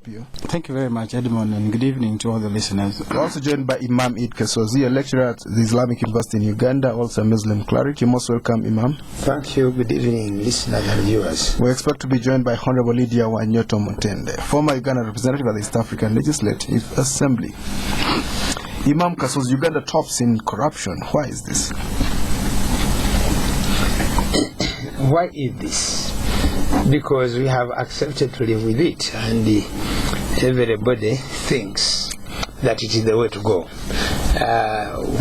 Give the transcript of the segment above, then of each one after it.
Opiyo. Thank you very much, Edmond, and good evening to all the listeners. We're also joined by Imam Kasozi, a lecturer at the Islamic University in Uganda, also a Muslim cleric. You're most welcome, Imam. Thank you. Good evening, listeners and viewers. We expect to be joined by Honorable Lydia Wanyoto Mutende, former Uganda representative at the East African Legislative Assembly. Imam Kasozi, Uganda tops in corruption. Why is this? Why is this? Because we have accepted to live with it, and everybody thinks that it is the way to go.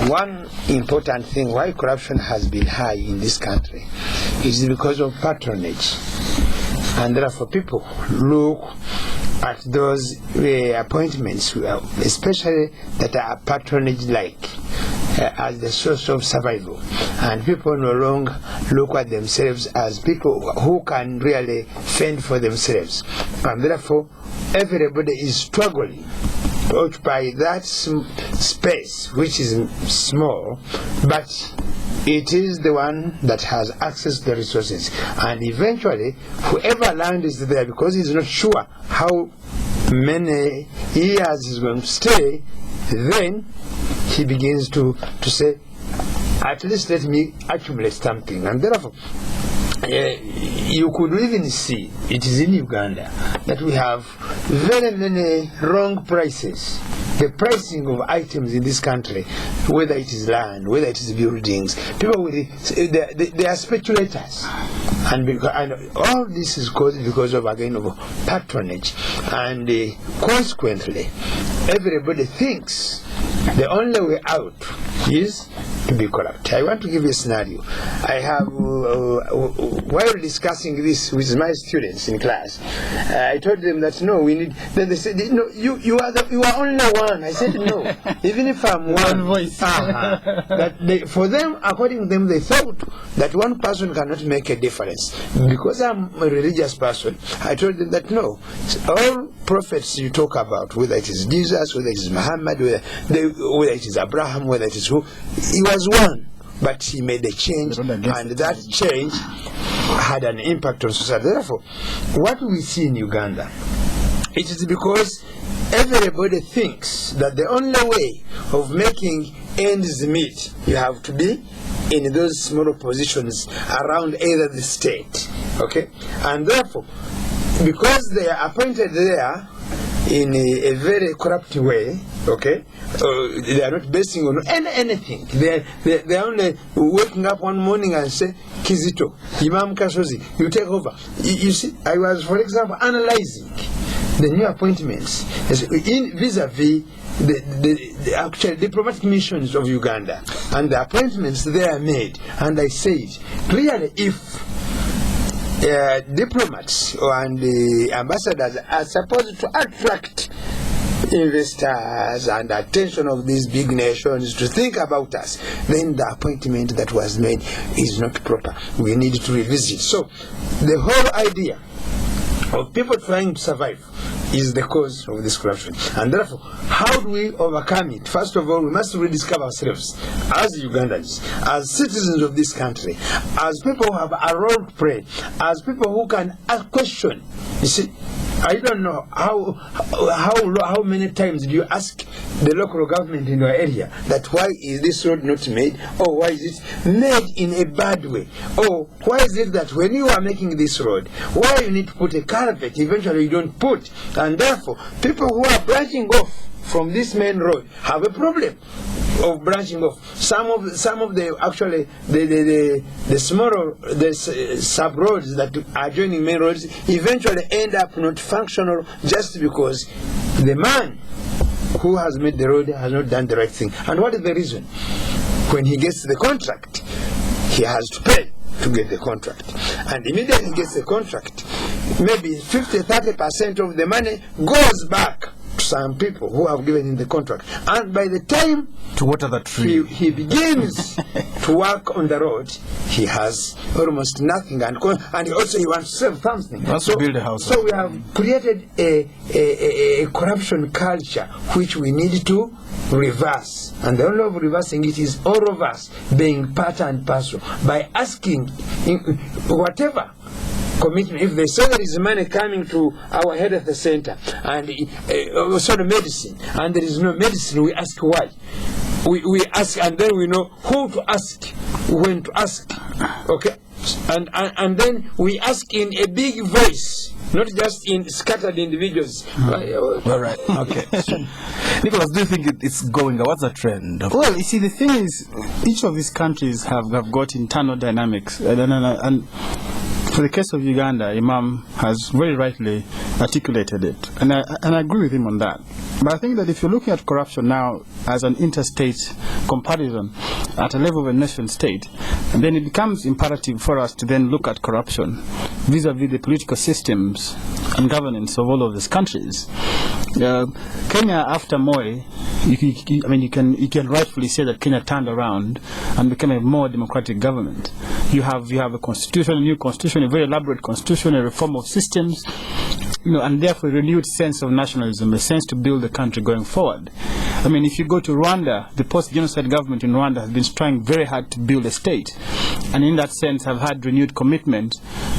One important thing why corruption has been high in this country is because of patronage, and therefore people look at those appointments, especially that are patronage-like, as the source of survival, and people no longer look at themselves as people who can really fend for themselves, and therefore everybody is struggling to occupy that space, which is small, but it is the one that has access to the resources, and eventually whoever land is there, because he's not sure how many years he's going to stay, then he begins to say, at least let me accumulate something. And therefore, you could even see, it is in Uganda, that we have very many wrong prices. The pricing of items in this country, whether it is land, whether it is buildings, people they are speculators. And all this is caused because of, again, of patronage. And consequently, everybody thinks the only way out is to be corrupt. I want to give you a scenario. I have, while discussing this with my students in class, I told them that no, we need. Then they said, no, you are only one. I said no. Even if I'm one voice. That for them, according to them, they thought that one person cannot make a difference. Because I'm a religious person, I told them that no, all prophets you talk about, whether it is Jesus, whether it is Muhammad, whether it is Abraham, whether it is who, he was one, but he made a change, and that change had an impact on society. Therefore, what we see in Uganda, it is because everybody thinks that the only way of making ends meet, you have to be in those smaller positions around either the state, okay? And therefore, because they are appointed there in a very corrupt way, okay, they are not basing on anything. They are only waking up one morning and say, Kizito, Imam Kasozi, you take over. You see, I was, for example, analyzing the new appointments vis-a-vis the actual diplomatic missions of Uganda and the appointments they are made. And I said, clearly, if diplomats and the ambassadors are supposed to attract investors and attention of these big nations to think about us, then the appointment that was made is not proper. We need to revisit. So the whole idea of people trying to survive is the cause of this corruption. And therefore, how do we overcome it? First of all, we must rediscover ourselves as Ugandans, as citizens of this country, as people who have a role to play, as people who can ask questions. You see, I don't know how many times do you ask the local government in your area that why is this road not made, or why is it made in a bad way, or why is it that when you are making this road, why you need to put a culvert, eventually you don't put, and therefore people who are branching off from this main road have a problem of branching off. Some of the actually the smaller sub roads that are joining main roads eventually end up not functional just because the man who has made the road has not done the right thing. And what is the reason? When he gets the contract, he has to pay to get the contract, and immediately he gets the contract, maybe 50-30% of the money goes back to some people who have given him the contract, and by the time to water the tree he begins to work on the road, he has almost nothing, and also he wants to sell something. He wants to build a house. So we have created a corruption culture which we need to reverse, and the only way of reversing it is all of us being part and parcel by asking whatever commitment. If they say there is money coming to our health center and sort of medicine, and there is no medicine, we ask why. We ask, and then we know who to ask, when to ask. Okay, and then we ask in a big voice, not just in scattered individuals. All right. Okay. Nicholas, do you think it's going? What's the trend? Well, you see, the thing is, each of these countries have got internal dynamics, and for the case of Uganda, Imam has very rightly articulated it, and I agree with him on that. But I think that if you're looking at corruption now as an interstate comparison at a level of a nation state, and then it becomes imperative for us to then look at corruption vis-a-vis the political systems and governance of all of these countries. Kenya, after Moi, you can rightfully say that Kenya turned around and became a more democratic government. You have a constitution, a new constitution, a very elaborate constitution, a reform of systems, and therefore a renewed sense of nationalism, a sense to build the country going forward. I mean, if you go to Rwanda, the post-genocide government in Rwanda has been trying very hard to build a state, and in that sense have had renewed commitment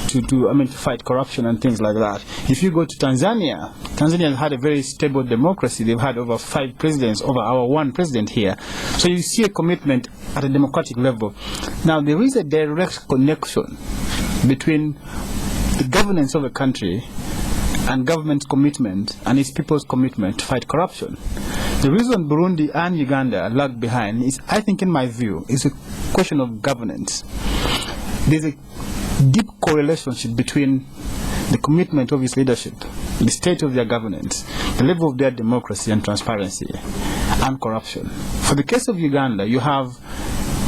to fight corruption and things like that. If you go to Tanzania, Tanzania has had a very stable democracy. They've had over 5 presidents, over our 1 president here. So you see a commitment at a democratic level. Now, there is a direct connection between the governance of a country and government's commitment and its people's commitment to fight corruption. The reason Burundi and Uganda lag behind is, I think in my view, is a question of governance. There's a deep correlation between the commitment of its leadership, the state of their governance, the level of their democracy and transparency, and corruption. For the case of Uganda, you have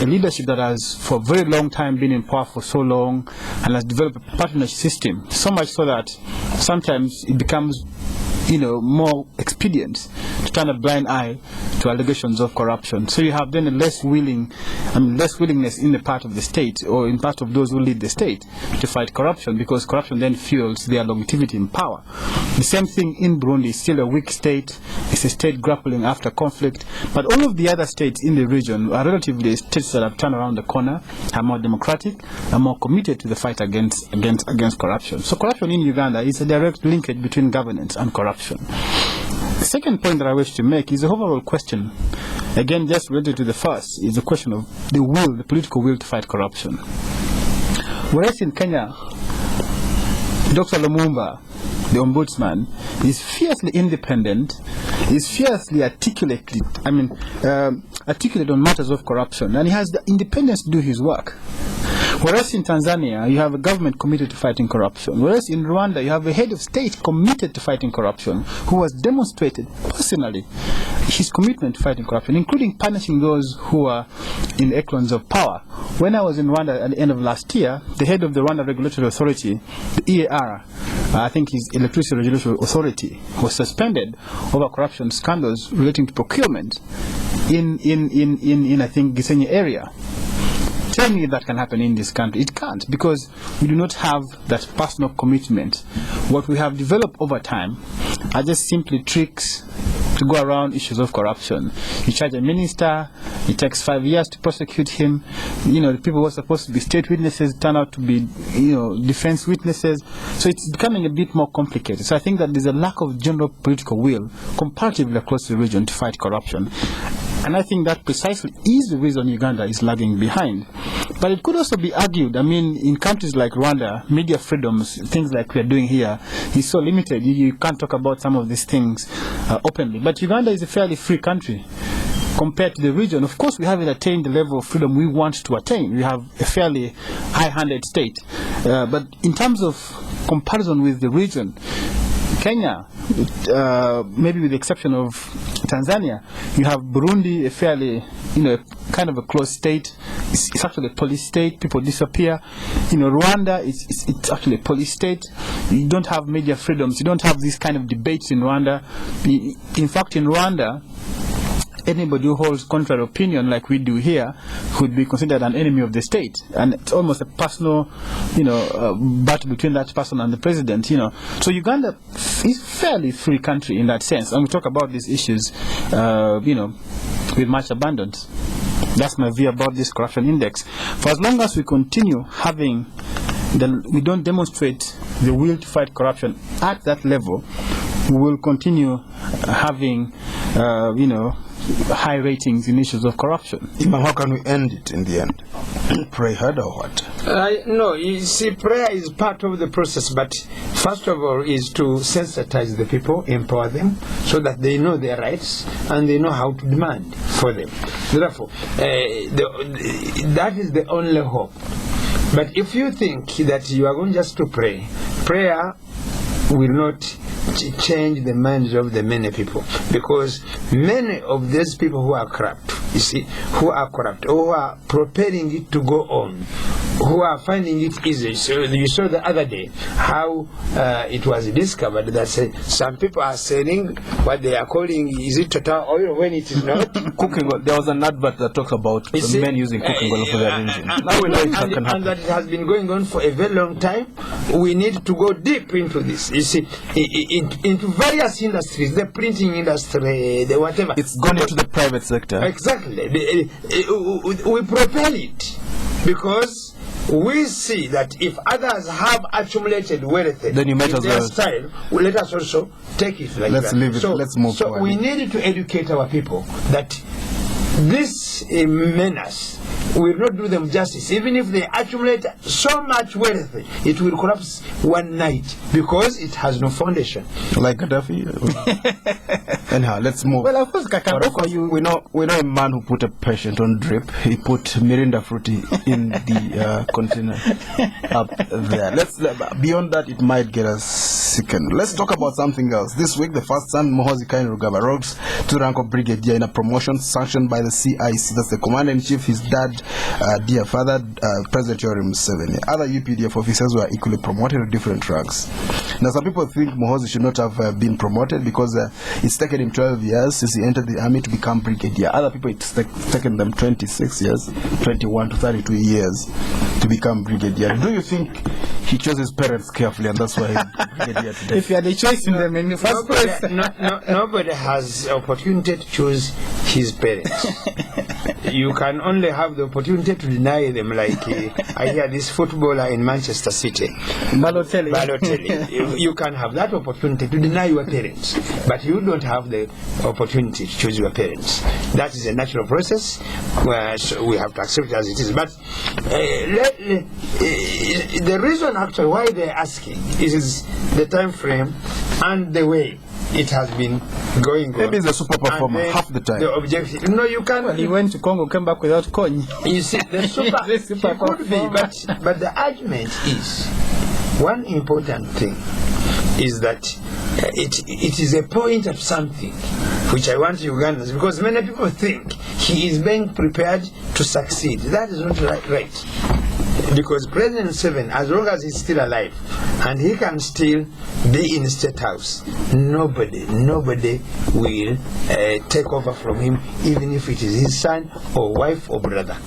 a leadership that has for a very long time been in power for so long and has developed a patronage system, so much so that sometimes it becomes more expedient to turn a blind eye to allegations of corruption. So you have then a less willingness in the part of the state, or in part of those who lead the state, to fight corruption, because corruption then fuels their longevity in power. The same thing in Burundi. It's still a weak state. It's a state grappling after conflict. But all of the other states in the region are relatively states that have turned around the corner, are more democratic, are more committed to the fight against corruption. So corruption in Uganda is a direct linkage between governance and corruption. The second point that I wish to make is the overall question, again just related to the first, is the question of the political will to fight corruption. Whereas in Kenya, Dr. Lumumba, the ombudsman, is fiercely independent, is fiercely articulate on matters of corruption, and he has the independence to do his work. Whereas in Tanzania, you have a government committed to fighting corruption. Whereas in Rwanda, you have a head of state committed to fighting corruption, who has demonstrated personally his commitment to fighting corruption, including punishing those who are in echelons of power. When I was in Rwanda at the end of last year, the head of the Rwanda Regulatory Authority, the EALA, I think his Electricity Regulatory Authority, was suspended over corruption scandals relating to procurement in I think Gisenyi area. Tell me if that can happen in this country. It can't, because we do not have that personal commitment. What we have developed over time are just simply tricks to go around issues of corruption. You charge a minister, it takes 5 years to prosecute him. The people who are supposed to be state witnesses turn out to be, defense witnesses. So it's becoming a bit more complicated. So I think that there's a lack of general political will comparatively across the region to fight corruption. And I think that precisely is the reason Uganda is lagging behind. But it could also be argued, in countries like Rwanda, media freedoms, things like we are doing here, is so limited. You can't talk about some of these things openly. But Uganda is a fairly free country compared to the region. Of course, we haven't attained the level of freedom we want to attain. We have a fairly high-handed state. But in terms of comparison with the region, Kenya, maybe with the exception of Tanzania, you have Burundi, a fairly, kind of a closed state. It's actually a police state. People disappear. Rwanda, it's actually a police state. You don't have media freedoms. You don't have these kind of debates in Rwanda. In fact, in Rwanda, anybody who holds contrary opinion like we do here would be considered an enemy of the state, and it's almost a personal battle between that person and the president. So Uganda is a fairly free country in that sense, and we talk about these issues with much abundance. That's my view about this corruption index. For as long as we continue having we don't demonstrate the will to fight corruption at that level, we will continue having, high ratings in issues of corruption. Imam, how can we end it in the end? Pray hard or what? No, you see, prayer is part of the process, but first of all is to sensitize the people, empower them, so that they know their rights and they know how to demand for them. Therefore, that is the only hope. But if you think that you are going just to pray, prayer will not change the minds of the many people, because many of these people who are corrupt, you see, who are corrupt, or who are preparing it to go on, who are finding it easy. So you saw the other day how it was discovered that some people are selling what they are calling, is it total oil when it is not? Cooking oil. There was an advert that talks about men using cooking oil for their engine. Now we know it can happen. And that it has been going on for a very long time. We need to go deep into this. You see, into various industries, the printing industry, the whatever. It's gone into the private sector. Exactly. We propel it because we see that if others have accumulated wealth, then you might as well. Style, let us also take it like let's that. Leave it. Let's move so forward. We need to educate our people that this menace will not do them justice. Even if they accumulate so much wealth, it will collapse one night because it has no foundation. Like Gaddafi. Anyhow, let's move. Well, of course, we know a man who put a patient on drip. He put Mirinda Fruity in the container up there. Beyond that, it might get us sickened. Let's talk about something else. This week, the first son, Muhoozi Kainerugaba, rose to the rank of brigadier in a promotion sanctioned by the CIC. That's the commander-in-chief, his dad, dear father, President Yoweri Museveni. Other UPDF officers were equally promoted to different ranks. Now, some people think Muhoozi should not have been promoted because it's taken him 12 years since he entered the army to become brigadier. Other people, it's taken them 26 years, 21 to 32 years to become brigadier. Do you think he chose his parents carefully and that's why he's brigadier today? If you had a choice in them in the first place. Nobody has opportunity to choose his parents. You can only have the opportunity to deny them, like I hear this footballer in Manchester City, Balotelli. You can have that opportunity to deny your parents, but you don't have the opportunity to choose your parents. That is a natural process, so we have to accept it as it is. But the reason actually why they're asking is the time frame and the way it has been going on. Maybe he's a super performer half the time. The objective. No, you can't. Well, he went to Congo, came back without coin. You see, the super, The super could be, but the argument is, one important thing is that it is a point of something which I want Ugandans, because many people think he is being prepared to succeed. That is not right. Because President Museveni, as long as he's still alive and he can still be in State House, nobody will take over from him, even if it is his son or wife or brother.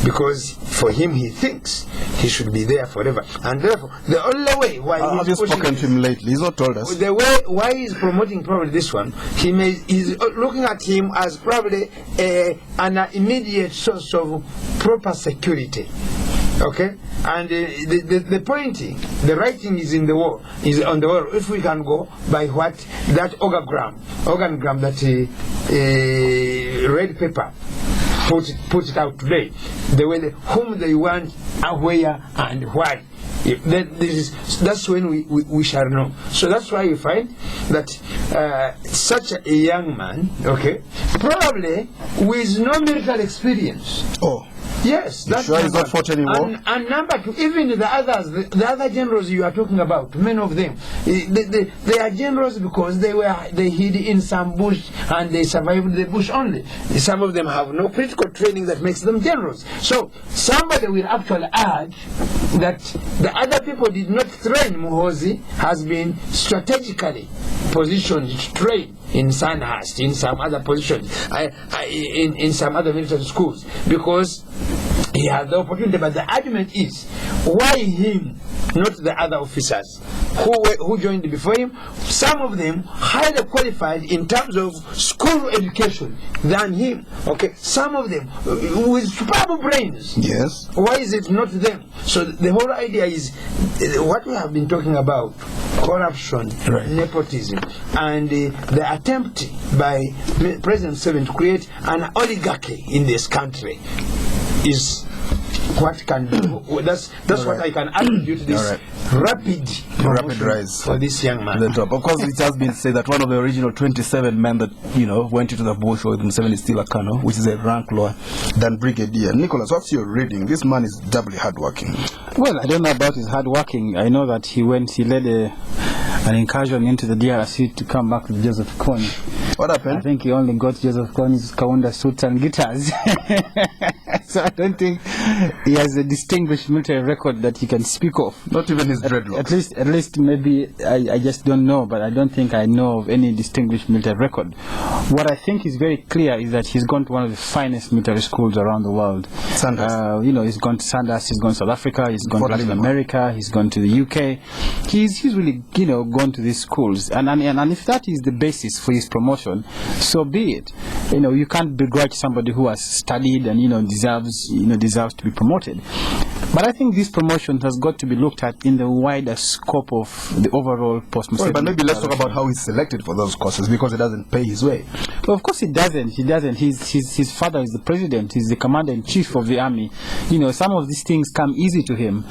Because for him, he thinks he should be there forever. And therefore, the only way why have you spoken to him lately? He's not told us. The way why he's promoting probably this one, he's looking at him as probably an immediate source of proper security. Okay, and the pointing, the writing is in the wall, is on the wall. If we can go by what that organogram that red paper put it out today, the way whom they want, and where and why. That's when we shall know. So that's why you find that such a young man, okay, probably with no military experience. Oh. Yes, that's sure he's not fought anymore. And number two, even the others, the other generals you are talking about, many of them, they are generals because they hid in some bush and they survived the bush only. Some of them have no critical training that makes them generals. So somebody will actually add that the other people did not train. Muhoozi has been strategically positioned to train in Sandhurst, in some other positions, in some other military schools, because he had the opportunity. But the argument is, why him, not the other officers who joined before him, some of them highly qualified in terms of school education than him. Okay, some of them with superb brains. Yes. Why is it not them? So the whole idea is what we have been talking about: corruption, right, nepotism, and the attempt by President Museveni to create an oligarchy in this country is what can do. That's what I can attribute this rapid rise for this young man. The top. Of course, it has been said that one of the original 27 men that went into the bush with Museveni is still a colonel, which is a rank lower than brigadier. Nicholas, what's your reading? This man is doubly hardworking. Well, I don't know about his hardworking. I know that he led an incursion into the DRC to come back with Joseph Kony. What happened? I think he only got Joseph Kony's Kaunda suits and guitars. So I don't think he has a distinguished military record that he can speak of. Not even his dreadlocks. At least maybe I just don't know, but I don't think I know of any distinguished military record. What I think is very clear is that he's gone to one of the finest military schools around the world. Sandhurst. He's gone to Sandhurst, he's gone to South Africa, he's gone to Latin America, he's gone to the UK. He's really gone to these schools, and if that is the basis for his promotion, so be it. You can't begrudge somebody who has studied and deserves to be promoted. But I think this promotion has got to be looked at in the wider scope of the overall post-Museveni. Well, but maybe let's talk about how he's selected for those courses, because it doesn't pay his way. Well, of course it doesn't. His father is the president. He's the commander-in-chief of the army. Some of these things come easy to him.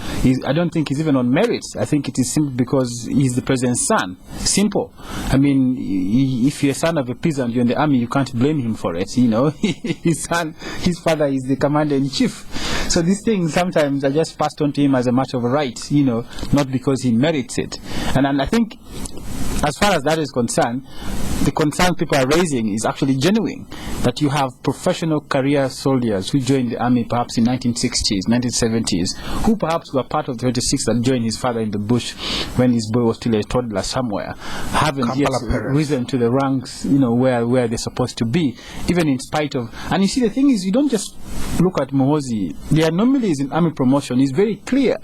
I don't think he's even on merit. I think it is simply because he's the president's son. Simple. I mean, if you're a son of a peasant, you're in the army, you can't blame him for it. His father is the commander-in-chief. So these things sometimes are just passed on to him as a matter of right, not because he merits it. And I think, as far as that is concerned, the concern people are raising is actually genuine. That you have professional career soldiers who joined the army perhaps in 1960s, 1970s, who perhaps were part of the 26 that joined his father in the bush when his boy was still a toddler somewhere, haven't yet risen to the ranks, where they're supposed to be, even in spite of. And you see, the thing is, you don't just look at Muhoozi. The anomalies in army promotion is very clear.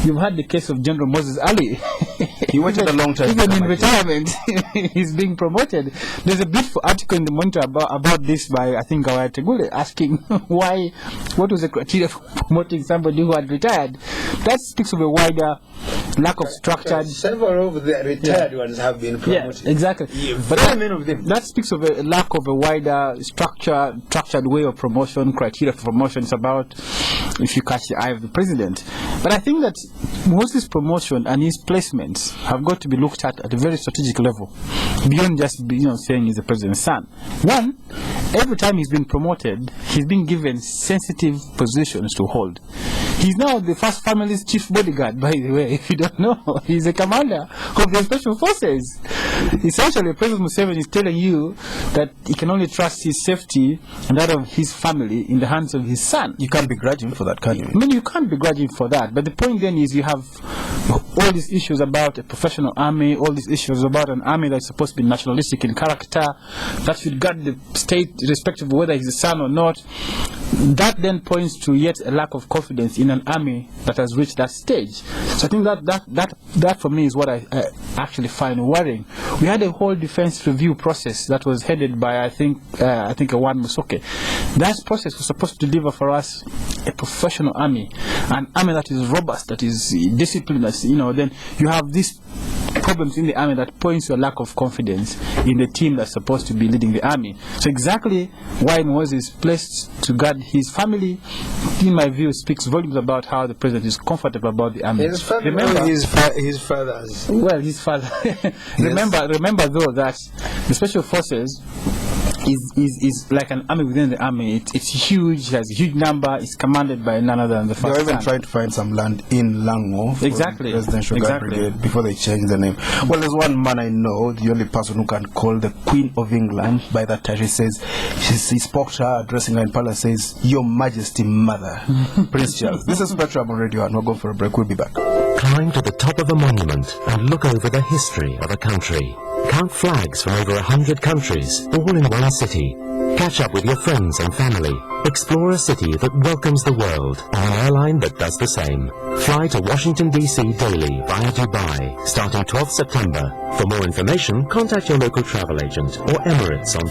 You've had the case of General Moses Ali. He waited a long time. Even in retirement, he's being promoted. There's a beautiful article in the Monitor about this by, I think, Gawaya Tegule, asking what was the criteria for promoting somebody who had retired. That speaks of a wider lack of structured. Several of the retired ones have been promoted. Yeah, exactly. But many of them. That speaks of a lack of a wider structured way of promotion, criteria for promotion. It's about if you catch the eye of the president. But I think that Moses' promotion and his placements have got to be looked at a very strategic level, beyond just saying he's the president's son. One, every time he's been promoted, he's been given sensitive positions to hold. He's now the first family's chief bodyguard, by the way, if you don't know. He's a commander of the special forces. Essentially, President Museveni is telling you that he can only trust his safety and that of his family in the hands of his son. You can't begrudge him for that, can you? I mean, you can't begrudge him for that. But the point then is you have all these issues about a professional army, all these issues about an army that's supposed to be nationalistic in character, that should guard the state irrespective of whether he's a son or not. That then points to yet a lack of confidence in an army that has reached that stage. So I think that for me is what I actually find worrying. We had a whole defense review process that was headed by I think Awan Musoke. That process was supposed to deliver for us a professional army, an army that is robust, that is disciplined. Then you have these problems in the army that points to a lack of confidence in the team that's supposed to be leading the army. So exactly why Moses is placed to guard his family, in my view, speaks volumes about how the president is comfortable about the army. His family, his father's. Well, his father. Yes. Remember though that the special forces is like an army within the army. It's huge, it has a huge number, it's commanded by none other than the first. They're even trying to find some land in Lango for the Presidential Guard Brigade before they change the name. Well, there's one man I know, the only person who can call the Queen of England by that title. He says, he spoke to her, addressing her in Parliament, says, Your Majesty Mother, Prince Charles. This is Spectrum on Radio, and we'll go for a break. We'll be back. Climb to the top of a monument and look over the history of a country. Count flags from over 100 countries, all in one city. Catch up with your friends and family. Explore a city that welcomes the world on an airline that does the same. Fly to Washington, D.C. daily via Dubai, starting 12th September. For more information, contact your local travel agent or Emirates on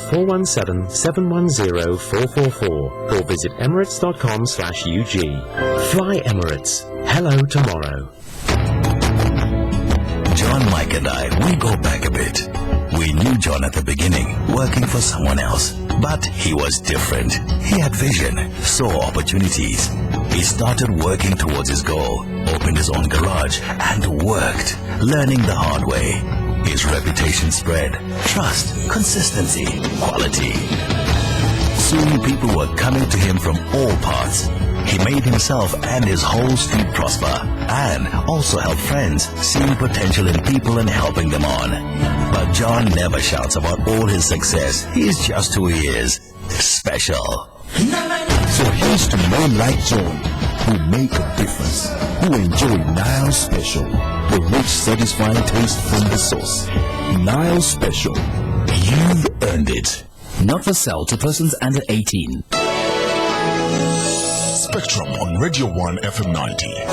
417-710-444 or visit emirates.com/UG. Fly Emirates. Hello tomorrow. John, Mike and I, we go back a bit. We knew John at the beginning, working for someone else. But he was different. He had vision, saw opportunities. He started working towards his goal, opened his own garage, and worked, learning the hard way. His reputation spread. Trust, consistency, quality. Soon people were coming to him from all parts. He made himself and his whole street prosper, and also helped friends, seeing potential in people and helping them on. But John never shouts about all his success. He's just who he is. Special. So here's to men like John, who make a difference, who enjoy Nile Special, the rich, satisfying taste from the source. Nile Special. You've earned it. Not for sale to persons under 18. Spectrum on Radio 1 FM 90.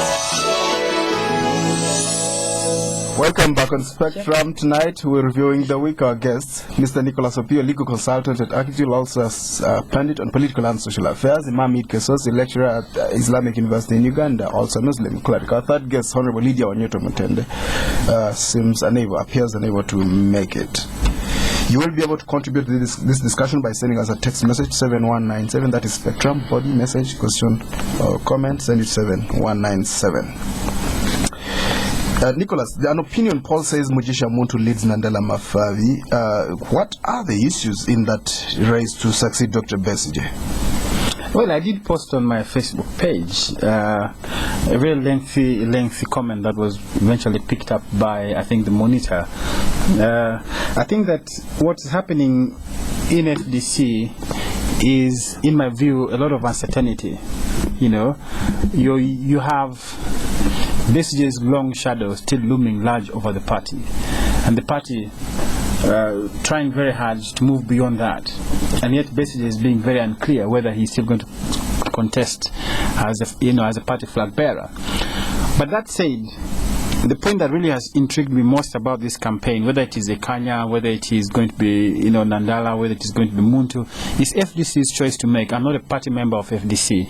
Welcome back on Spectrum. Tonight we're reviewing the week. Our guests, Mr. Nicholas Opiyo, legal consultant at AKIJUL, also as pundit on political and social affairs. Imam Kasozi, lecturer at Islamic University in Uganda, also Muslim cleric. Our third guest, Honorable Lydia Wanyoto Mutende, appears unable to make it. You will be able to contribute to this discussion by sending us a text message 7197. That is Spectrum body message, question or comment. Send it 7197. Nicholas, an opinion poll says Mugisha Muntu leads Nandela Mafavi. What are the issues in that race to succeed Dr. Besigye? Well, I did post on my Facebook page a very lengthy comment that was eventually picked up by, I think, the Monitor. I think that what's happening in FDC is, in my view, a lot of uncertainty. You know, you have Besigye's long shadow still looming large over the party, and the party trying very hard to move beyond that, and yet Besigye is being very unclear whether he's still going to contest as a party flag bearer. But that said, the point that really has intrigued me most about this campaign, whether it is Ekanya, whether it is going to be Nandala, whether it is going to be Muntu, is FDC's choice to make. I'm not a party member of FDC.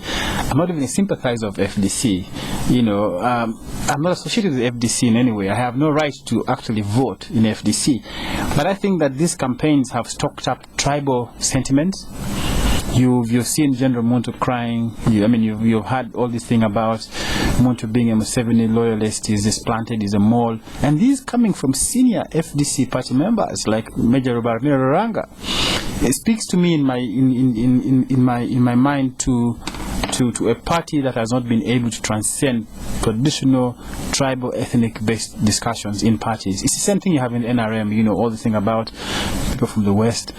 I'm not even a sympathizer of FDC. I'm not associated with FDC in any way. I have no right to actually vote in FDC. But I think that these campaigns have stoked up tribal sentiments. You've seen General Muntu crying. You've heard all this thing about Muntu being a Museveni loyalist. He's planted, he's a mole, and these coming from senior FDC party members like Major Rubarmira Ruranga. It speaks to me in my mind to a party that has not been able to transcend traditional tribal ethnic based discussions in parties. It's the same thing you have in NRM, all the thing about people from the West.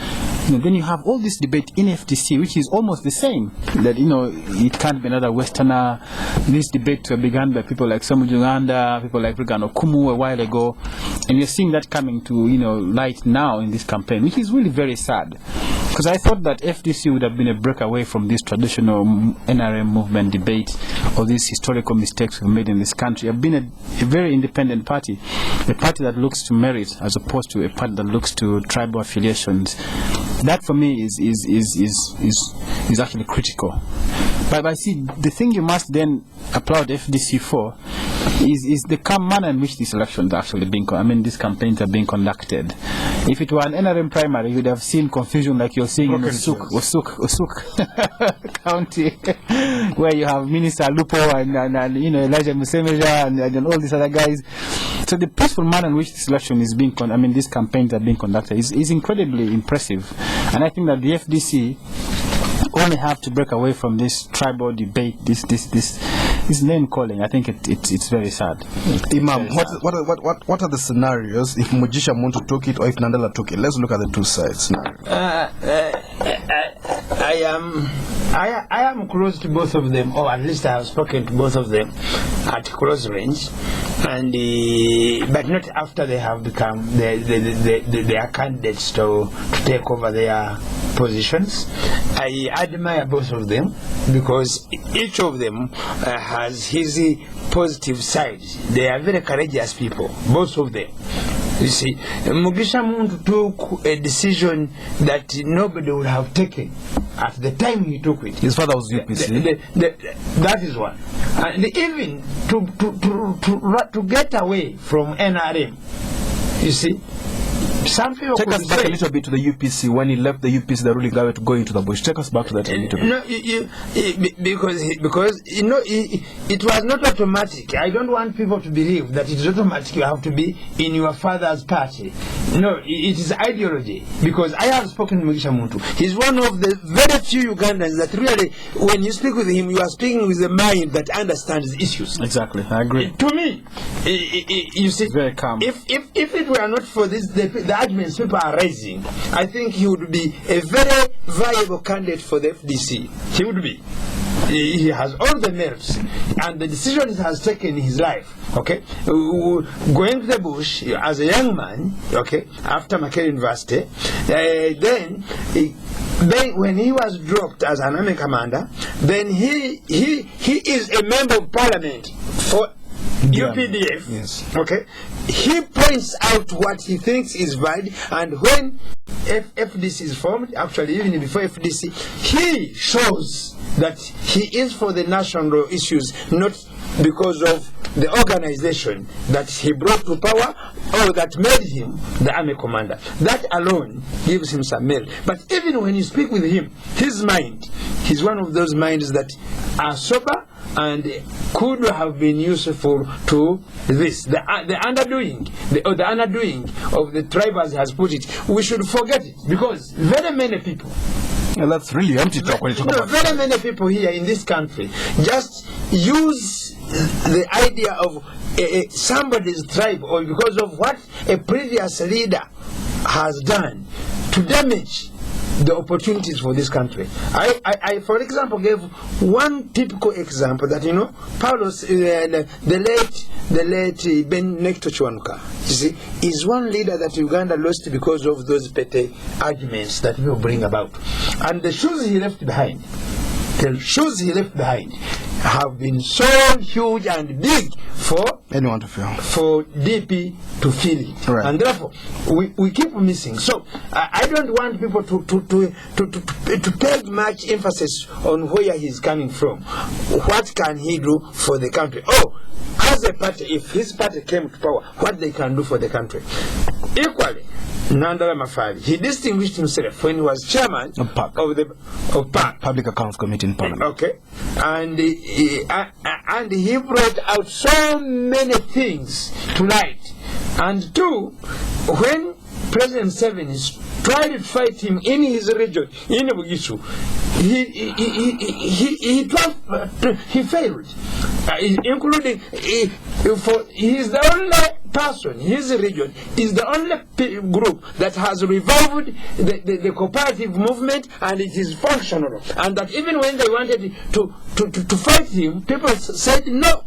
Then you have all this debate in FDC, which is almost the same, that it can't be another Westerner. This debate began by people like Samu Uganda, people like Regan Okumu a while ago, and you're seeing that coming to light now in this campaign, which is really very sad. Because I thought that FDC would have been a breakaway from this traditional NRM movement debate or these historical mistakes we've made in this country. I've been a very independent party, a party that looks to merit as opposed to a party that looks to tribal affiliations. That for me is actually critical. But I see the thing you must then applaud FDC for is the calm manner in which these elections are actually these campaigns are being conducted. If it were an NRM primary, you would have seen confusion like you're seeing in Osuk County, where you have Minister Lupo and Elijah Musemeja and all these other guys. So the peaceful manner in which this election is being these campaigns are being conducted is incredibly impressive. And I think that the FDC only have to break away from this tribal debate, this name calling. I think it's very sad. Imam, what are the scenarios if Mugisha Muntu took it or if Nandela took it? Let's look at the two sides now. I am close to both of them, or at least I have spoken to both of them at close range, and but not after they have become their candidates to take over their positions. I admire both of them because each of them has his positive side. They are very courageous people, both of them. You see, Mugisha Muntu took a decision that nobody would have taken at the time he took it. His father was UPC. That is one. And even to get away from NRM, you see, some people take us back a little bit to the UPC. When he left the UPC, the ruling government, to go into the bush. Take us back to that a little bit. No, because you know it was not automatic. I don't want people to believe that it is automatic. You have to be in your father's party. No, it is ideology. Because I have spoken to Mugisha Muntu. He's one of the very few Ugandans that really, when you speak with him, you are speaking with a mind that understands issues. Exactly, I agree. To me, you see, very calm. If it were not for this, the arguments people are raising, I think he would be a very viable candidate for the FDC. He would be. He has all the merits and the decisions he has taken in his life. Okay, going to the bush as a young man. Okay, after Makerere University, then when he was dropped as an army commander, then he is a member of parliament for UPDF. Yes. Okay, he points out what he thinks is valid, and when FDC is formed, actually even before FDC, he shows that he is for the national issues, not because of the organization that he brought to power or that made him the army commander. That alone gives him some merit. But even when you speak with him, his mind, he's one of those minds that are sober and could have been useful to this. The underdoing, the undoing of the tribe, as he has put it, we should forget it, because very many people, yeah, that's really empty talk when you talk about very many people here in this country just use the idea of somebody's tribe, or because of what a previous leader has done, to damage the opportunities for this country. I for example, gave one typical example that, you know, Paulos, the late Ben Necto Chwanuka, you see, is one leader that Uganda lost because of those petty arguments that people bring about. And the shoes he left behind, have been so huge and big for anyone to feel, for DP to feel it, right. And therefore we keep missing. So I don't want people to peg much emphasis on where he's coming from. What can he do for the country? Oh, as a party, if his party came to power, what they can do for the country. Equally, Nandala Mafari, he distinguished himself when he was chairman of PAC, Public Accounts Committee in Parliament. Okay, and he brought out so many things to light. And two, when President Museveni tried to fight him in his region, in Bugisu, he failed, including he's the only person, his region is the only group that has revived the cooperative movement, and it is functional. And that even when they wanted to fight him, people said no.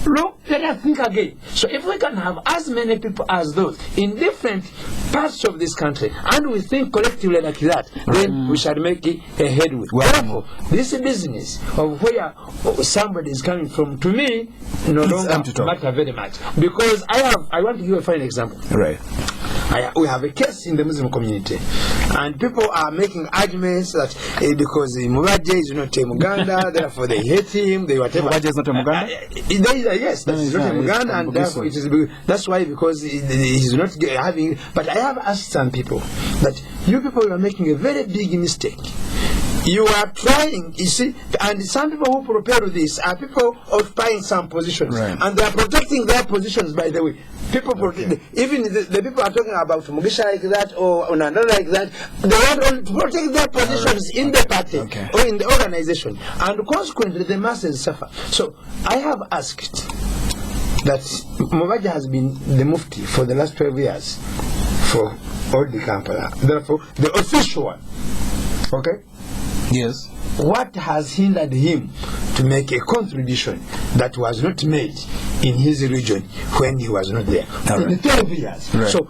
Look, let us think again. So if we can have as many people as those in different parts of this country, and we think collectively like that, then we shall make it a headway. Therefore, this business of where somebody is coming from, to me, no longer matter very much. Because I want to give a fine example. Right. We have a case in the Muslim community, and people are making arguments that because Mubaje is not a Muganda, therefore they hate him, they whatever. Mubaje is not a Muganda? Yes, that's not a Muganda, and therefore it is, that's why, because he's not having. But I have asked some people that you people are making a very big mistake. You are trying, you see, and some people who prepare this are people occupying some positions, right. And they are protecting their positions, by the way. People protect, even the people are talking about Mugisha like that or Nandala like that, they want to protect their positions in the party or in the organization, and consequently the masses suffer. So I have asked that Mubaje has been the Mufti for the last 12 years for all the Kampala. Therefore, the official one, Okay? Yes. What has hindered him to make a contribution that was not made in his region when he was not there? In 12 years. Right. So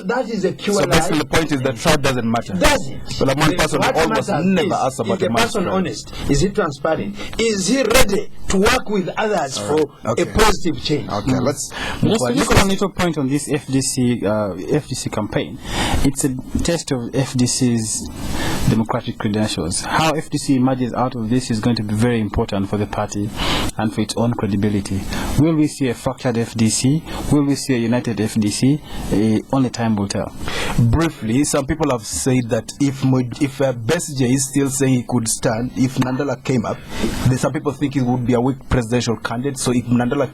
that is a pure So lie. basically the point is that tribe doesn't matter. Doesn't. But one person What almost matters never asks about is the a man's person tribe. honest? Is he transparent? Is he ready to work with others for Okay. a positive change? Okay, let's move on. Just one little point on this FDC campaign. It's a test of FDC's democratic credentials. How FDC emerges out of this is going to be very important for the party and for its own credibility. Will we see a fractured FDC? Will we see a united FDC? Only time will tell. Briefly, some people have said that if Besigye is still saying he could stand, if Nandala came up, then some people think it would be a weak presidential candidate. So if Nandala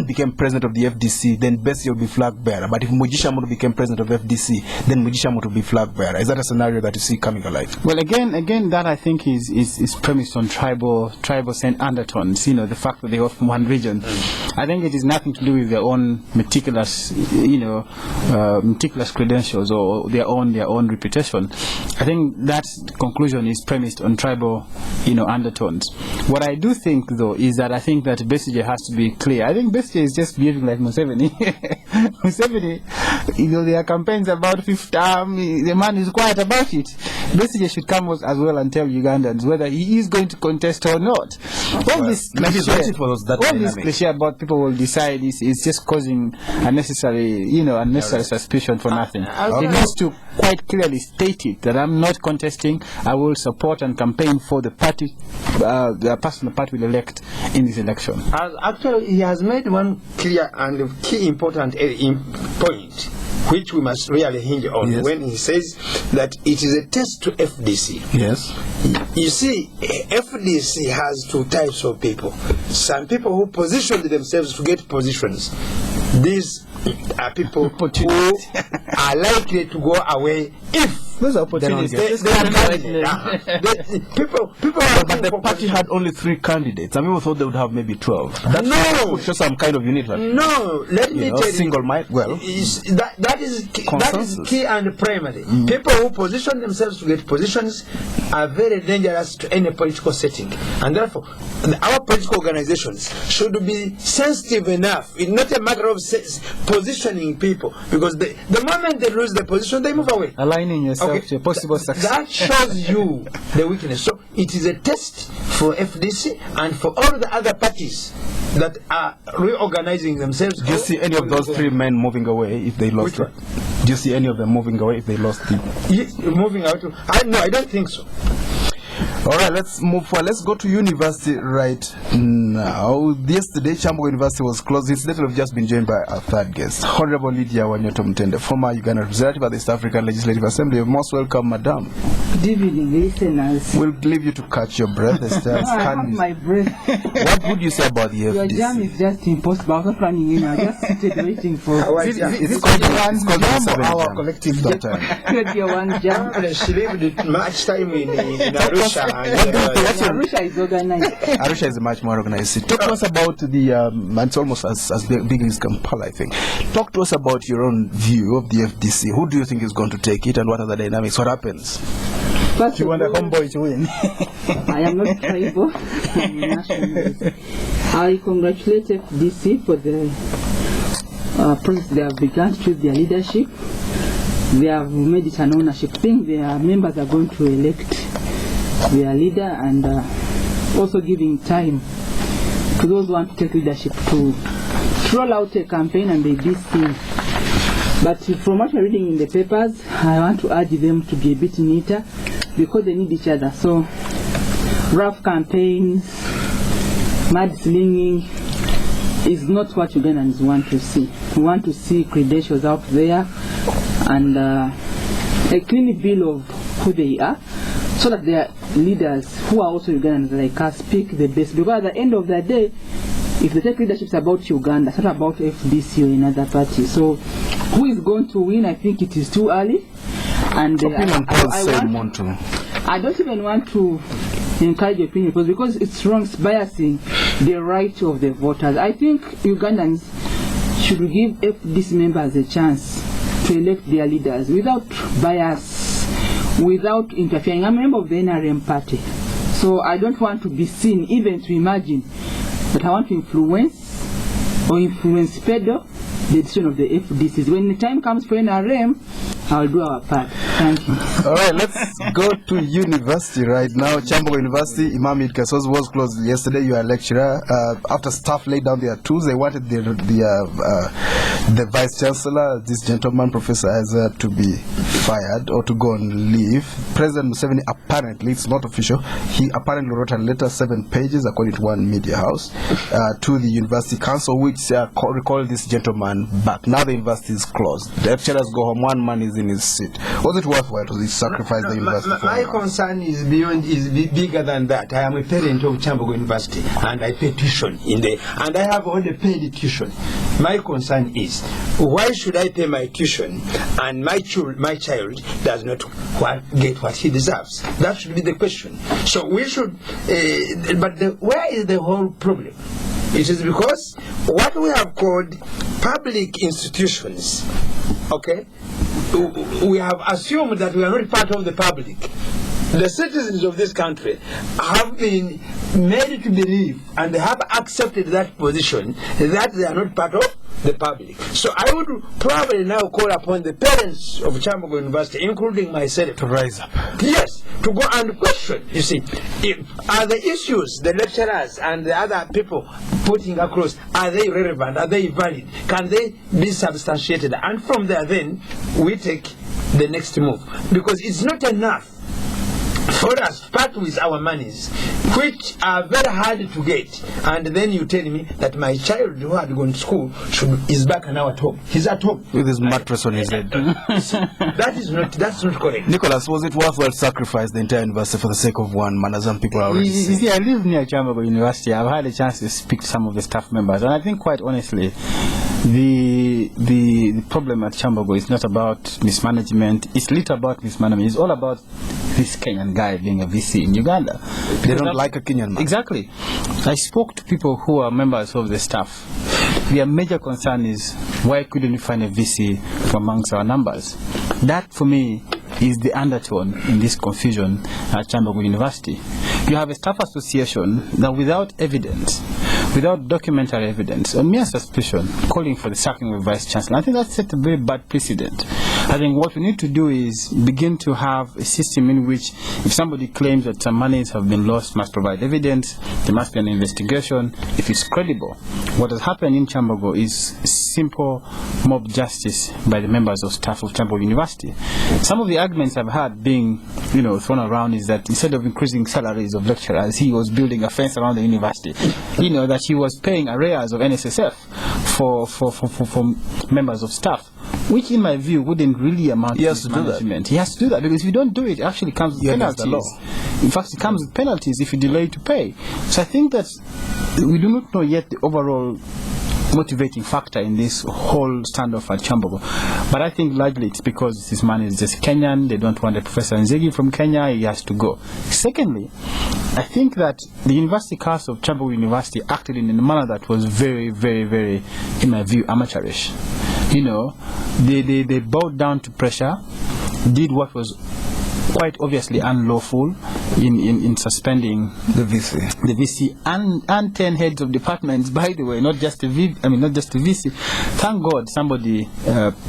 became president of the FDC, then Besigye would be flag bearer. But if Mugisha Moto became president of FDC, then Mugisha Moto would be flag bearer. Is that a scenario that you see coming alive? Well, again, that I think is premised on tribal undertones. The fact that they are from one region. I think it is nothing to do with their own meticulous credentials or their own reputation. I think that conclusion is premised on tribal, undertones. What I do think, though, is that I think that Besigye has to be clear. I think Besigye is just behaving like Museveni. Museveni, their campaigns about fifth term, the man is quiet about it. Besigye should come as well and tell Ugandans whether he is going to contest or not. All this cliché about people will decide is just causing unnecessary suspicion for nothing. He needs to quite clearly state it that I'm not contesting. I will support and campaign for the party, the person the party will elect in this election. Actually, he has made one clear and key important point, which we must really hinge on, when he says that it is a test to FDC. Yes. You see, FDC has two types of people. Some people who position themselves to get positions. These are people who are likely to go away if those are opportunities. But the party had only 3 candidates. Some people thought they would have maybe 12. That would show some kind of unity. No, let me tell you. Single mind. Well, that is key and primary. People who position themselves to get positions are very dangerous to any political setting, and therefore our political organizations should be sensitive enough. It's not a matter of positioning people, because the moment they lose their position, they move away. Aligning yourself to a possible success. That shows you the weakness. So it is a test for FDC and for all the other parties that are reorganizing themselves. Do you see any of those 3 men moving away if they lost it? Do you see any of them moving away if they lost it? Moving out? No, I don't think so. All right, let's move forward. Let's go to university right now. Yesterday, Chambo University was closed. It's later have just been joined by our third guest, Honorable Lydia Wanyoto Mutende, former Ugandan representative at the East African Legislative Assembly. You're most welcome, Madam. Good evening, listeners. We'll leave you to catch your breath. I have my breath. What would you say about the FDC? Your jam is just impossible. I was not running in. I just seated waiting for it's called our collective time. your one jam. She lived much time in Arusha. Arusha is organized. Arusha is a much more organized city. Talk to us about the, it's almost as big as Kampala, I think. Talk to us about your own view of the FDC. Who do you think is going to take it, and what are the dynamics? What happens? First, You want a homeboy to win? I am not tribal. I'm nationalist. I congratulate FDC for the process they have begun to choose their leadership. They have made it an ownership thing. Their members are going to elect their leader, and also giving time to those who want to take leadership to roll out a campaign and a big thing. But from what we're reading in the papers, I want to urge them to be a bit neater, because they need each other. So rough campaigns, mudslinging is not what Ugandans want to see. We want to see credentials out there and a clean bill of who they are, so that their leaders, who are also Ugandans like us, pick the best. Because at the end of the day, if they take leadership, it's about Uganda, it's not about FDC or another party. So who is going to win? I think it is too early. And I don't even want to encourage opinion, because it's wrong, it's biasing the right of the voters. I think Ugandans should give FDC members a chance to elect their leaders without bias without interfering. I'm a member of the NRM party, so I don't want to be seen, even to imagine that I want to influence pedo the decision of the FDCs. When the time comes for NRM, I'll do our part. Thank you. All right, let's go to university right now. Chambogo University, Imam Kasozi was closed yesterday. You are a lecturer. After staff laid down their tools, they wanted the vice chancellor, this gentleman, Professor Isaac, to be fired or to go on leave. President Museveni apparently, it's not official, he apparently wrote a letter, 7 pages, according to one media house, to the university council, which recalled this gentleman back. Now the university is closed. The lecturers go home, one man is in his seat. Was it worthwhile to sacrifice the university? My concern is bigger than that. I am a parent of Chambogo University, and I pay tuition and I have only paid tuition. My concern is, why should I pay my tuition and my child does not get what he deserves? That should be the question. So we should, where is the whole problem? It is because what we have called public institutions, okay, we have assumed that we are not part of the public. The citizens of this country have been made to believe and have accepted that position that they are not part of the public. So I would probably now call upon the parents of Chambogo University, including myself, to rise up. Yes, to go and question. You see, are the issues the lecturers and the other people putting across, are they relevant? Are they valid? Can they be substantiated? And from there, then we take the next move, because it's not enough for us to part with our monies, which are very hard to get, and then you tell me that my child who had gone to school is back now at home. He's at home with his mattress on his head. That's not correct. Nicholas, was it worthwhile to sacrifice the entire university for the sake of one man, as some people are already saying? You see, I live near Chambogo University. I've had a chance to speak to some of the staff members, and I think, quite honestly, the problem at Chambogo is not about mismanagement. It's little about mismanagement. It's all about this Kenyan guy being a VC in Uganda. They don't like a Kenyan man. Exactly. I spoke to people who are members of the staff. Their major concern is, why couldn't we find a VC from amongst our numbers? That, for me, is the undertone in this confusion at Chambogo University. You have a staff association that, without evidence, without documentary evidence, on mere suspicion, calling for the sacking of Vice Chancellor. I think that set a very bad precedent. I think what we need to do is begin to have a system in which, if somebody claims that some monies have been lost, must provide evidence, there must be an investigation. If it's credible, what has happened in Chambogo is simple mob justice by the members of staff of Chambogo University. Some of the arguments I've had being, thrown around is that instead of increasing salaries of lecturers, he was building a fence around the university. That he was paying arrears of NSSF for members of staff, which in my view wouldn't really amount to management. He has to do that, because if you don't do it, it actually comes with penalties. In fact, it comes with penalties if you delay to pay. So I think that we do not know yet the overall motivating factor in this whole standoff at Chambogo. But I think largely it's because this man is just Kenyan. They don't want a Professor Nzegi from Kenya. He has to go. Secondly, I think that the University Council of Chambogo University acted in a manner that was very, very, very, in my view, amateurish. They bowed down to pressure, did what was quite obviously unlawful in suspending the VC and 10 heads of departments, by the way, not just the VC. Thank God somebody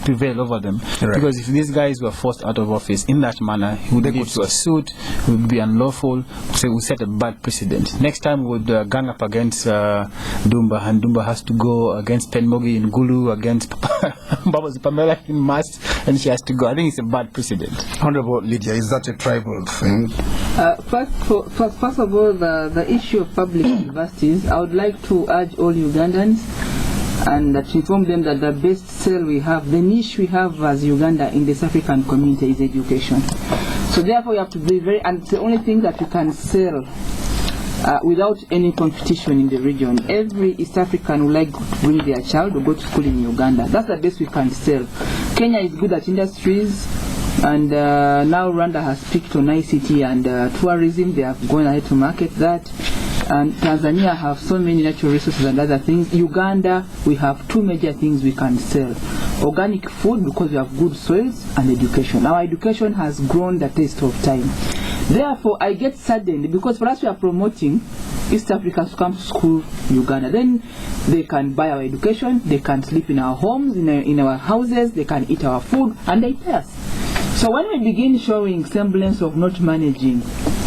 prevailed over them, right. Because if these guys were forced out of office in that manner, he would lead to a suit, it would be unlawful, so we set a bad precedent. Next time we would gang up against Dumba, and Dumba has to go against Penmogi in Gulu, against Babazi Pamela in Mas, and she has to go. I think it's a bad precedent. Honorable Lydia, is that a tribal thing? First of all, the issue of public universities, I would like to urge all Ugandans and to inform them that the best sell we have, the niche we have as Uganda in this African community is education. So therefore you have to be very, and it's the only thing that you can sell without any competition in the region. Every East African would like to bring their child to go to school in Uganda. That's the best we can sell. Kenya is good at industries, and now Rwanda has picked on ICT and tourism. They have gone ahead to market that. And Tanzania have so many natural resources and other things. Uganda, we have two major things we can sell. organic food because we have good soils, and education. Our education has grown the test of time. Therefore, I get saddened because for us we are promoting East Africans to come to school Uganda. Then they can buy our education, they can sleep in our homes, in our houses, they can eat our food, and they pay us. So when we begin showing semblance of not managing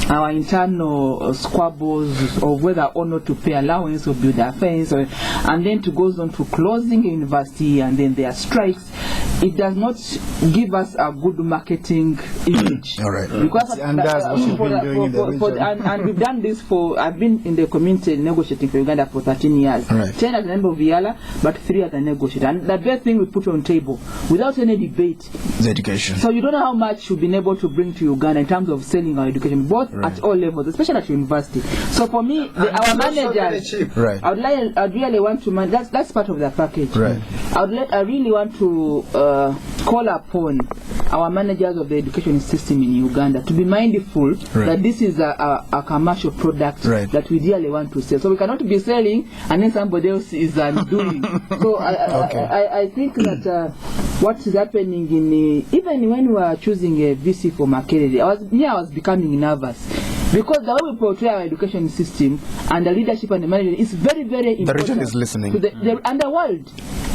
our internal squabbles of whether or not to pay allowance or build a fence, and then to goes on to closing university, and then there are strikes, it does not give us a good marketing image. All right. Because and that's what you've been doing in the region. And we've done this I've been in the community negotiating for Uganda for 13 years. Right. 10 as a member of EALA, but 3 as a negotiator. And the best thing we put on table, without any debate, The education. so you don't know how much we've been able to bring to Uganda in terms of selling our education, both at all levels, especially at university. So for me, our managers, Right. I'd really want to that's part of the package. Right. I really want to call upon our managers of the education system in Uganda to be mindful that this is a commercial product that we really want to sell. So we cannot be selling and then somebody else is doing. So I think that what is happening in even when we are choosing a VC for Makerere, I was becoming nervous. Because the way we portray our education system and the leadership and the management is very, very important. The region is listening. To and the world.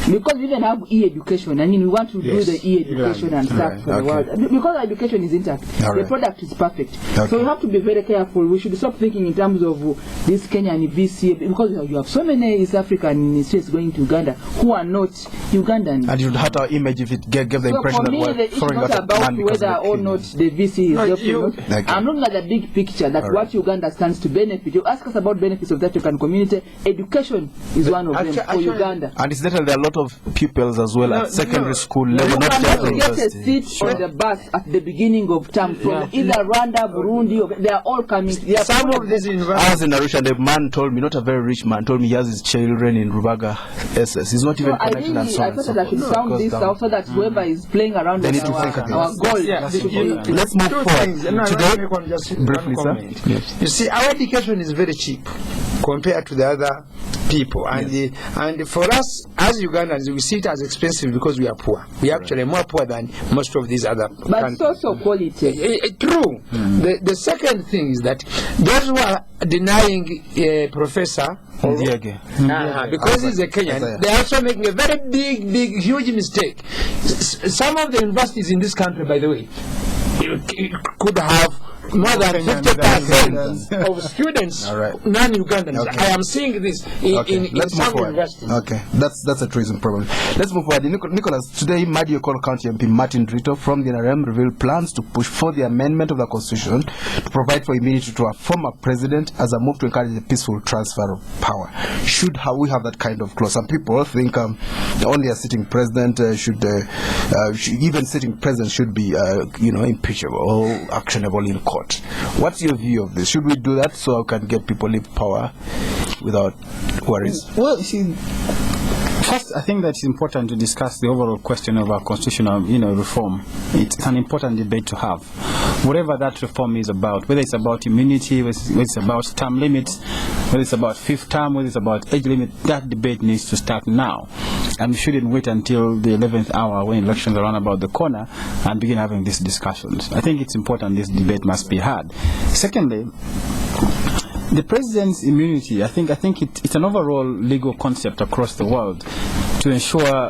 Because we even have e-education, and we want to do the e-education and stuff for the world. Because our education is intact, the product is perfect. So we have to be very careful. We should stop thinking in terms of this Kenyan VC, because you have so many East African states going to Uganda who are not Ugandan. And it would hurt our image if it gave the impression that we're throwing out of land because whether or not the VC is helpful. I'm looking at the big picture, that what Uganda stands to benefit. You ask us about benefits of the African community. Education is one of them for Uganda. And incidentally, there are a lot of pupils as well at secondary school level, not just you get a seat on the bus at the beginning of term from either Rwanda, Burundi, or they are all coming. Some of these universities. I was in Arusha, and the man told me, not a very rich man, told me he has his children in Rubaga SS. He's not even connected and so on. I thought that I should sound this out so that whoever is playing around with our goal. Let's move forward. Today, briefly, sir. Yes. You see, our education is very cheap compared to the other people, and for us as Ugandans, we see it as expensive because we are poor. We are actually more poor than most of these other countries. But it's also quality. True. The second thing is that those who are denying Professor because he's a Kenyan, they're also making a very big, huge mistake. Some of the universities in this country, by the way, could have more than 50% of students non-Ugandans. I am seeing this in some universities. Okay, that's a tourism problem. Let's move forward. Nicholas, today Madiokolo County MP Martin Drito from the NRM revealed plans to push for the amendment of the constitution to provide for immunity to a former president as a move to encourage a peaceful transfer of power. Should we have that kind of clause? Some people think only a sitting president even sitting president should be impeachable or actionable in court. What's your view of this? Should we do that so we can get people leave power without worries? Well, you see, first, I think that it's important to discuss the overall question of our constitutional, reform. It's an important debate to have. Whatever that reform is about, whether it's about immunity, whether it's about term limits, whether it's about fifth term, whether it's about age limit, that debate needs to start now. And we shouldn't wait until the 11th hour when elections are around about the corner and begin having these discussions. I think it's important this debate must be had. Secondly, the president's immunity, I think it's an overall legal concept across the world to ensure,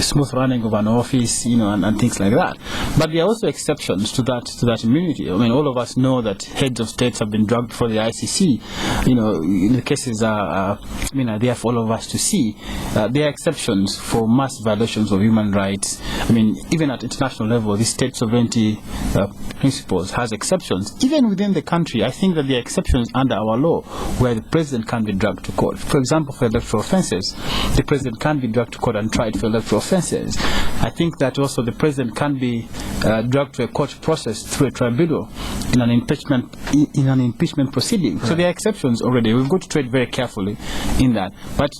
smooth running of an office, and things like that. But there are also exceptions to that immunity. I mean, all of us know that heads of states have been dragged before the ICC. The cases are there for all of us to see. There are exceptions for mass violations of human rights. I mean, even at international level, the state sovereignty principles has exceptions. Even within the country, I think that there are exceptions under our law where the president can be dragged to court. For example, for electoral offences, the president can be dragged to court and tried for electoral offences. I think that also the president can be dragged to a court process through a tribunal in an impeachment proceeding. Right. So there are exceptions already. We've got to tread very carefully in that. But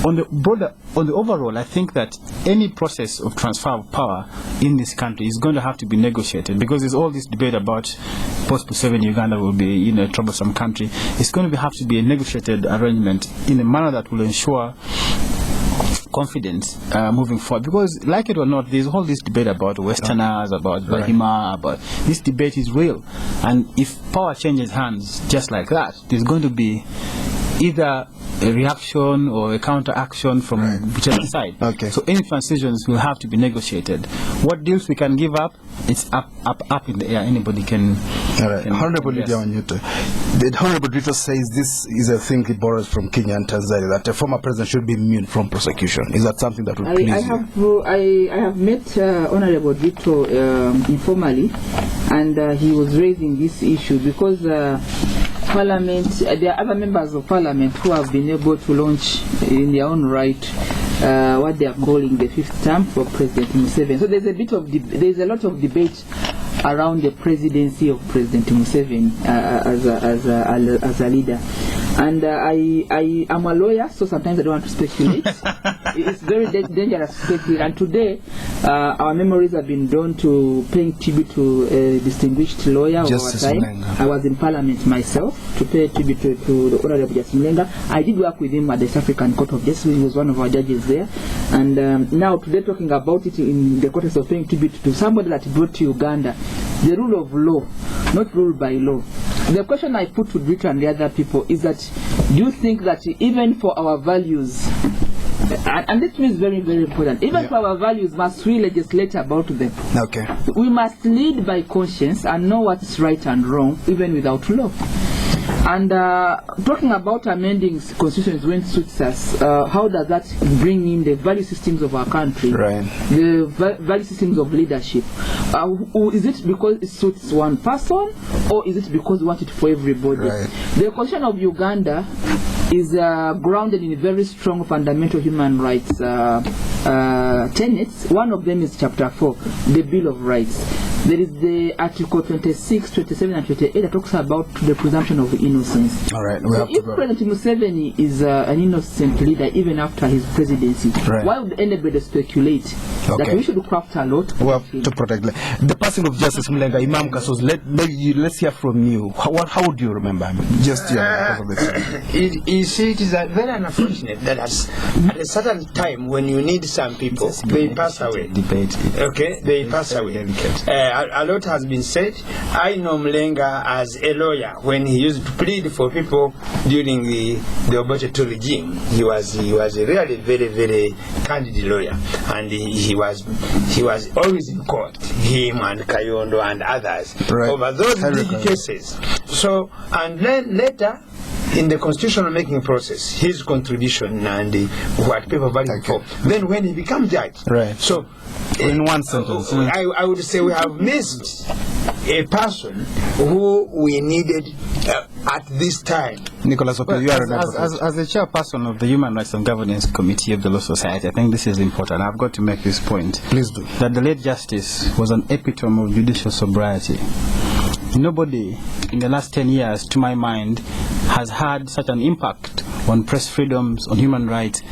on the overall, I think that any process of transfer of power in this country is going to have to be negotiated, because there's all this debate about post-Museveni Uganda will be a troublesome country. It's going to have to be a negotiated arrangement in a manner that will ensure confidence moving forward. Because, like it or not, there's all this debate about Westerners, about Bahima, about this debate is real. And if power changes hands just like that, there's going to be either a reaction or a counteraction from whichever side. Okay. So any transitions will have to be negotiated. What deals we can give up, it's up in the air. Anybody can. All right. Honorable Lydia Wanyoto. The Honorable Rito says this is a thing he borrows from Kenya and Tanzania, that a former president should be immune from prosecution. Is that something that would please you? I have met Honorable Rito informally, and he was raising this issue because Parliament, there are other members of Parliament who have been able to launch in their own right what they are calling the fifth term for President Museveni. So there's a lot of debate around the presidency of President Museveni as a leader. And I am a lawyer, so sometimes I don't want to speculate. It's very dangerous to speculate. And today, our memories have been drawn to paying tribute to a distinguished lawyer of our time. I was in Parliament myself to pay tribute to the Honorable Justice Mlenga. I did work with him at the South African Court of Justice. He was one of our judges there. And now today, talking about it in the context of paying tribute to somebody that brought to Uganda the rule of law, not ruled by law. The question I put to Rita and the other people is that, do you think that even for our values, and this is very, very important, even for our values, must we legislate about them? Okay. We must lead by conscience and know what's right and wrong, even without law. And talking about amending constitutions when it suits us, how does that bring in the value systems of our country, the value systems of leadership? Is it because it suits one person, or is it because we want it for everybody? The Constitution of Uganda is grounded in very strong fundamental human rights tenets. One of them is Chapter 4, the Bill of Rights. There is the Article 26, 27, and 28 that talks about the presumption of innocence. All right. So if President Museveni is an innocent leader even after his presidency, why would anybody speculate that we should craft a lot to protect the passing of Justice Mlenga, Imam Kasozi? Let's hear from you. How would you remember him? Just because of this. You see, it is very unfortunate that at a certain time when you need some people, they pass away. Okay, they pass away. A lot has been said. I know Mlenga as a lawyer when he used to plead for people during the Oboteto regime. He was a really very, very candid lawyer, and he was always in court, him and Kayondo and others, over those big cases. So, and then later, in the constitutional making process, his contribution and what people value for. Then when he becomes judge, so in one sentence, I would say we have missed a person who we needed at this time. Nicholas Opiyo, you are as the chairperson of the Human Rights and Governance Committee of the Law Society, I think this is important. I've got to make this point. Please do. That the late Justice was an epitome of judicial sobriety. Nobody in the last 10 years, to my mind, has had such an impact on press freedoms, on human rights,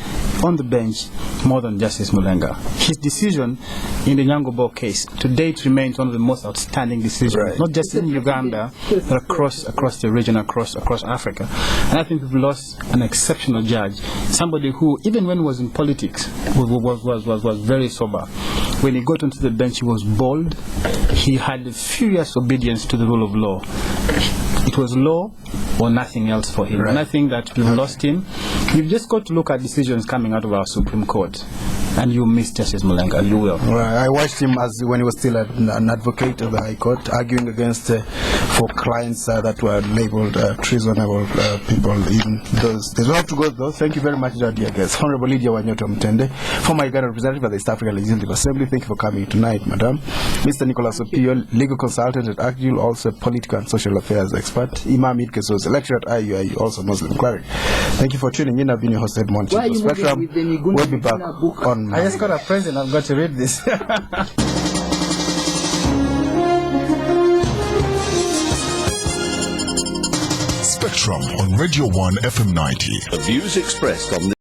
on the bench, more than Justice Mlenga. His decision in the Nyangobo case to date remains one of the most outstanding decisions, not just in Uganda, but across the region, across Africa. And I think we've lost an exceptional judge, somebody who, even when he was in politics, was very sober. When he got onto the bench, he was bold. He had furious obedience to the rule of law. It was law or nothing else for him. And I think that we've lost him. You've just got to look at decisions coming out of our Supreme Court, and you miss Justice Mlenga. You will. I watched him when he was still an advocate of the High Court, arguing against for clients that were labeled treasonable people in those. They don't have to go though. Thank you very much, dear guests. Honorable Lydia Wanyoto Mutende, former Uganda representative of the East African Legislative Assembly. Thank you for coming tonight, madam. Mr. Nicholas Opiyo, legal consultant at AKIJUL, also political and social affairs expert. Imam Kasozi, lecturer at IUIU, also Muslim cleric. Thank you for tuning in. I've been your host, Edmond. We'll be back on. I just got a present. I've got to read this. Spectrum on Radio 1 FM 90. The views expressed on this